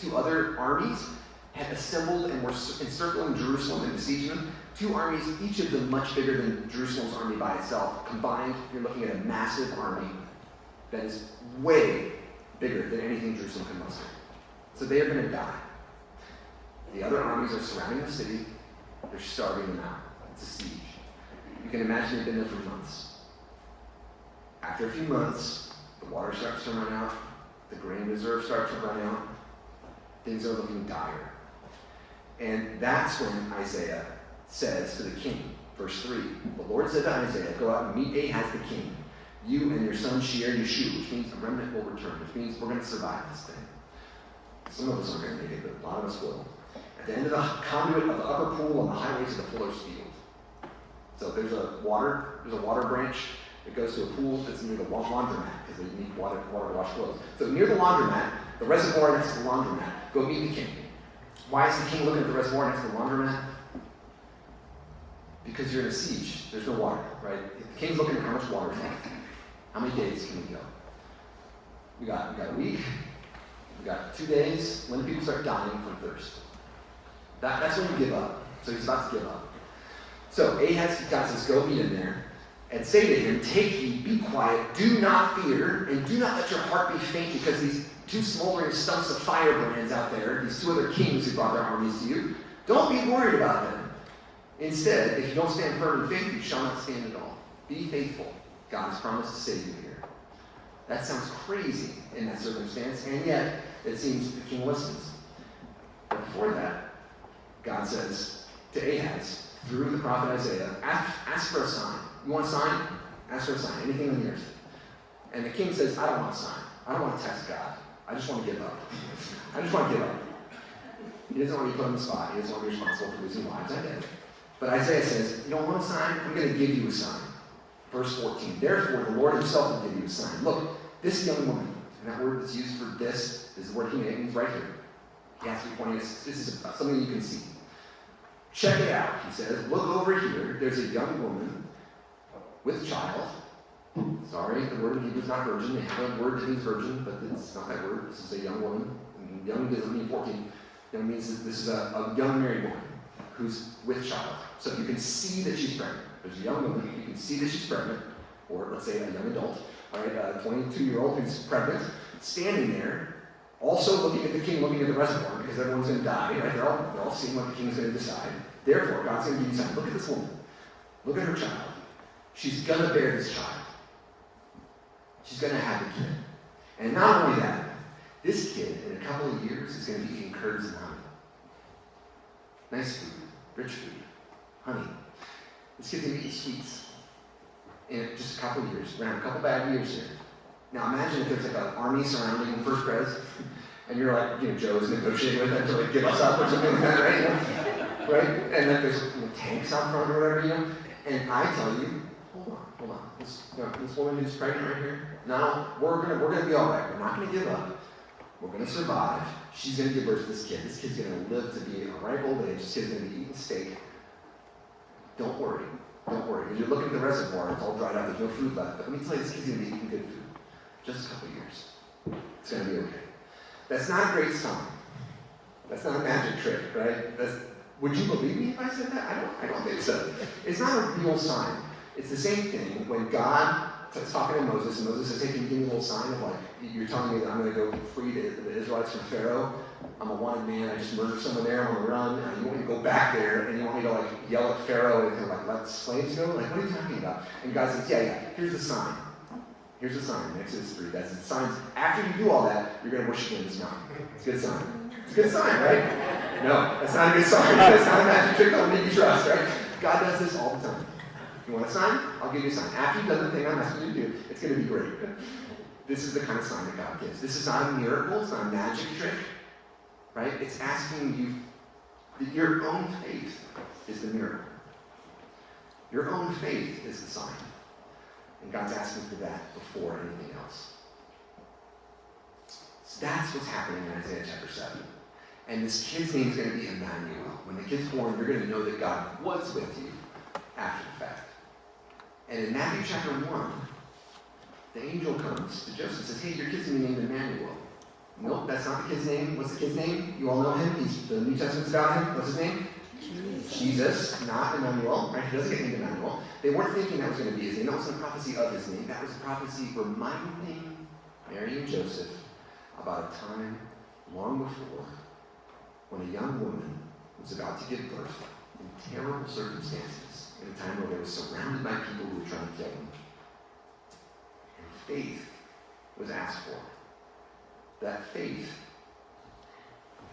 two other armies, had assembled and were encircling Jerusalem and besieging them. Two armies, each of them much bigger than Jerusalem's army by itself. Combined, you're looking at a massive army that is way bigger than anything Jerusalem can muster. So they are going to die. The other armies are surrounding the city. They're starving them out. It's a siege. You can imagine they've been there for months. After a few months, the water starts to run out. The grain reserves start to run out. Things are looking dire. And that's when Isaiah says to the king, verse 3, the Lord said to Isaiah, go out and meet Ahaz the king, you and your son Shear Yeshu, which means a remnant will return, which means we're going to survive this thing. Some of us aren't going to make it, but a lot of us will. At the end of the conduit of the upper pool on the highway to the fuller's field. So there's a water branch that goes to a pool that's near the laundromat, because they need water to wash clothes. So near the laundromat, the reservoir next to the laundromat, go meet the king. Why is the king looking at the reservoir next to the laundromat? Because you're in a siege. There's no water, right? The king's looking at how much water is left. How many days can we go? We got a week. We got 2 days. When do people start dying from thirst? That's when you give up. So he's about to give up. So Ahaz, God says, go meet him there and say to him, take heed, be quiet, do not fear, and do not let your heart be faint because these two smoldering stumps of firebrands out there, these two other kings who brought their armies to you, don't be worried about them. Instead, if you don't stand firm in faith, you shall not stand at all. Be faithful. God has promised to save you here. That sounds crazy in that circumstance, and yet it seems the king listens. But before that, God says to Ahaz, through the prophet Isaiah, ask for a sign. You want a sign? Ask for a sign. Anything on the earth. And the king says, I don't want a sign. I don't want to test God. I just want to give up. I just want to give up. He doesn't want to be put on the spot. He doesn't want to be responsible for losing lives. I get it. But Isaiah says, you don't want a sign? I'm going to give you a sign. Verse 14. Therefore, the Lord himself will give you a sign. Look, this young woman, and that word that's used for this is the word he means right here. He has to be pointing. This is something you can see. Check it out, he says. Look over here. There's a young woman with child. Sorry, the word in Hebrew is not virgin. They have a word that means virgin, but it's not that word. This is a young woman. And young doesn't mean 14. Young means that this is a young married woman who's with child. So you can see that she's pregnant. There's a young woman. You can see that she's pregnant. Or let's say a young adult. All right, a 22-year-old who's pregnant, standing there. Also looking at the king, looking at the reservoir, because everyone's going to die, right? They're all seeing what the king's going to decide. Therefore, God's going to give you something. Look at this woman. Look at her child. She's going to bear this child. She's going to have the kid. And not only that, this kid, in a couple of years, is going to be eating curds and honey. Nice food, rich food, honey. This kid's going to eat sweets in just a couple of years, around a couple bad years here. Now imagine if there's like an army surrounding the first pres, and you're like, Joe's negotiating with them to like give us up or something like that, right? Right? And then there's tanks out front or whatever, And I tell you, hold on. This woman who's pregnant right here, no, we're gonna be all right. We're not gonna give up. We're gonna survive. She's gonna give birth to this kid. This kid's gonna live to be a ripe old age. This kid's gonna be eating steak. Don't worry. As you're looking at the reservoir, it's all dried out. There's no food left. But let me tell you, this kid's gonna be eating good food. Just a couple years. It's going to be okay. That's not a great sign. That's not a magic trick, right? Would you believe me if I said that? I don't think so. It's not a real sign. It's the same thing when God is talking to Moses, and Moses says, hey, can you give me a little sign of like, you're telling me that I'm going to go free the Israelites from Pharaoh. I'm a wanted man. I just murdered someone there. I'm on the run. And you want me to go back there, and you want me to like yell at Pharaoh and like let slaves go? Like, what are you talking about? And God says, yeah, here's the sign. Here's a sign, Exodus 3. That's the signs. After you do all that, you're going to worship in this mountain. It's a good sign. It's a good sign, right? No, that's not a good sign. That's not a magic trick on me you trust, right? God does this all the time. You want a sign? I'll give you a sign. After you've done the thing I'm asking you to do, it's going to be great. This is the kind of sign that God gives. This is not a miracle. It's not a magic trick, right? It's asking you that your own faith is the miracle. Your own faith is the sign. And God's asking for that before anything else. So that's what's happening in Isaiah chapter 7. And this kid's name is going to be Emmanuel. When the kid's born, you're going to know that God was with you after the fact. And in Matthew chapter 1, the angel comes to Joseph and says, hey, your kid's going to be named Emmanuel. Nope, that's not the kid's name. What's the kid's name? You all know him. The New Testament's about him. What's his name? Jesus, not Emmanuel, right? He doesn't get named Emmanuel. They weren't thinking that was going to be his name. That wasn't a prophecy of his name. That was a prophecy reminding Mary and Joseph about a time long before when a young woman was about to give birth in terrible circumstances, in a time where they were surrounded by people who were trying to kill them. And faith was asked for. That faith,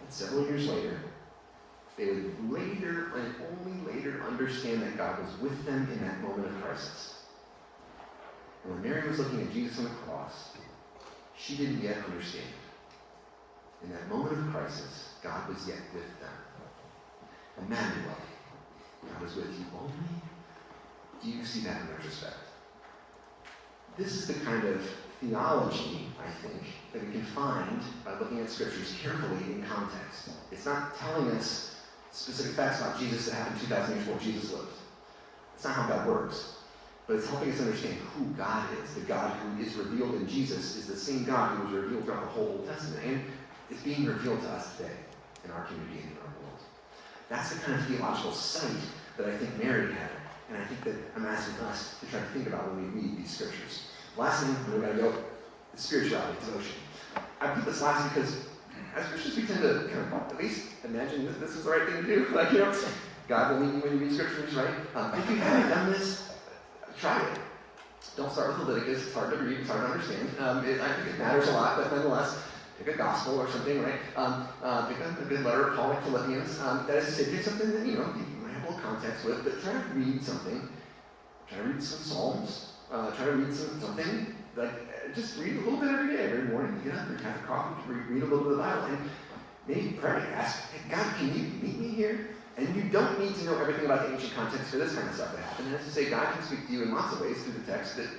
and several years later, they would later, and only later, understand that God was with them in that moment of crisis. And when Mary was looking at Jesus on the cross, she didn't yet understand. In that moment of crisis, God was yet with them. Emmanuel, God was with you only. Do you see that in retrospect? This is the kind of theology, I think, that we can find by looking at scriptures carefully in context. It's not telling us specific facts about Jesus that happened 2,000 years before Jesus lived. That's not how God works. But it's helping us understand who God is. The God who is revealed in Jesus is the same God who was revealed throughout the whole Old Testament. And it's being revealed to us today in our community and in our world. That's the kind of theological sight that I think Mary had. And I think that I'm asking us to try to think about when we read these scriptures. Last thing, we're going to go, is spirituality, devotion. I put this last because as Christians, we tend to kind of at least imagine that this is the right thing to do. Like, God will lead you when you read scriptures, right? If you haven't done this, try it. Don't start with Leviticus. It's hard to read. It's hard to understand. I think it matters a lot, but nonetheless, pick a gospel or something, right? Pick a good letter of Paul, like Philippians. That is to say, pick something that, you might have a little context with, but try to read something. Try to read some Psalms. Try to read something. Just read a little bit every day, every morning. Get up and have a coffee, read a little bit of the Bible, and maybe pray. Ask, hey, God, can you meet me here? And you don't need to know everything about the ancient context for this kind of stuff to happen. And that's to say, God can speak to you in lots of ways through the text and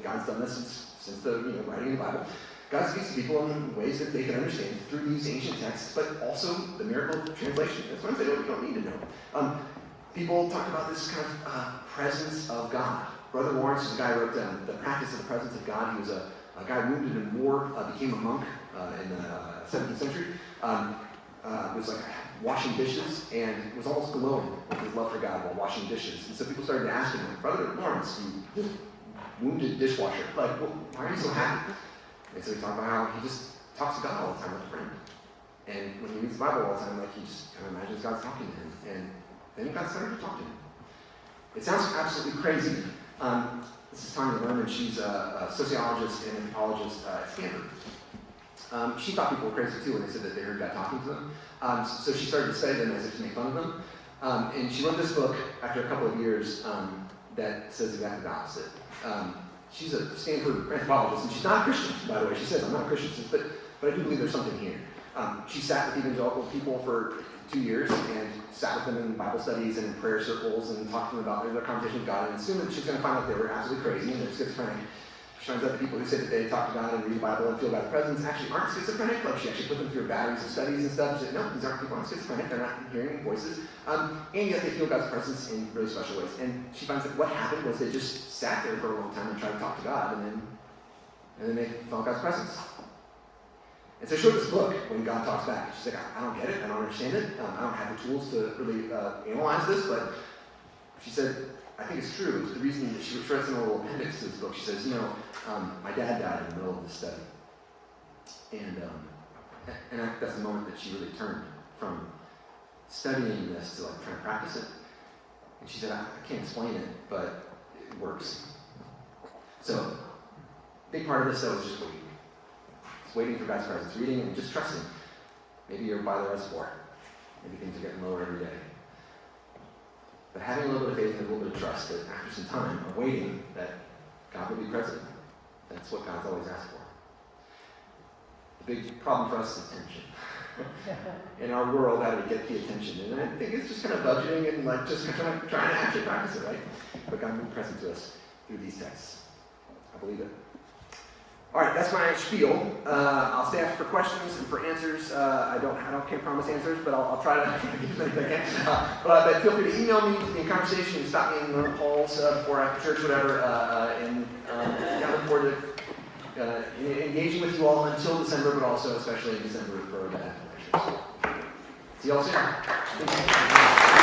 God's done this since the writing of the Bible. God speaks to people in ways that they can understand through these ancient texts, but also the miracle of translation. That's one thing you don't need to know. People talk about this kind of presence of God. Brother Lawrence is a guy who wrote The Practice of the Presence of God. He was a guy wounded in war, became a monk in the 17th century. Was like washing dishes and was almost glowing with his love for God while washing dishes. And so people started to ask him, like, Brother Lawrence, you wounded dishwasher, why are you so happy? And so he talked about how he just talks to God all the time like a friend. And when he reads the Bible all the time, like he just kind of imagines God's talking to him. And then God started to talk to him. It sounds absolutely crazy. This is Tanya Lerman. She's a sociologist and anthropologist at Stanford. She thought people were crazy too when they said that they heard God talking to them. So she started to study them as if to make fun of them. And she wrote this book after a couple of years that says exactly the opposite. She's a Stanford anthropologist, and she's not a Christian, by the way. She says, I'm not a Christian, she says, but I do believe there's something here. She sat with evangelical people for 2 years and sat with them in Bible studies and in prayer circles and talked to them about their conversation with God, and assumed that she's going to find out they were absolutely crazy and they're schizophrenic. She finds out the people who say that they talk to God and read the Bible and feel God's presence actually aren't schizophrenic. Like she actually put them through batteries of studies and stuff. She said, no, these aren't people who aren't schizophrenic. They're not hearing voices. And yet they feel God's presence in really special ways. And she finds that what happened was they just sat there for a long time and tried to talk to God, and then they felt God's presence. And so she wrote this book, When God Talks Back. She's like, I don't get it. I don't understand it. I don't have the tools to really analyze this, but she said, I think it's true. It's the reason that she writes in a little appendix to this book. She says, my dad died in the middle of this study. And that's the moment that she really turned from studying this to like trying to practice it. And she said, I can't explain it, but it works. So, a big part of this though is just waiting. It's waiting for God's presence, reading and just trusting. Maybe you're by the reservoir. Maybe things are getting lower every day. But having a little bit of faith and a little bit of trust that after some time of waiting, that God will be present. That's what God's always asked for. The big problem for us is attention. In our world, how do we get the attention? And I think it's just kind of budgeting and like just trying to actually practice it, right? But God will be present to us through these texts. I believe it. All right, that's my spiel. I'll stay after for questions and for answers. I can't promise answers, but I'll try to give as many as I can. But feel free to email me in conversation and stop me in the halls before after church, whatever. I look forward to engaging with you all until December, but also especially in December for the lectures. See you all soon.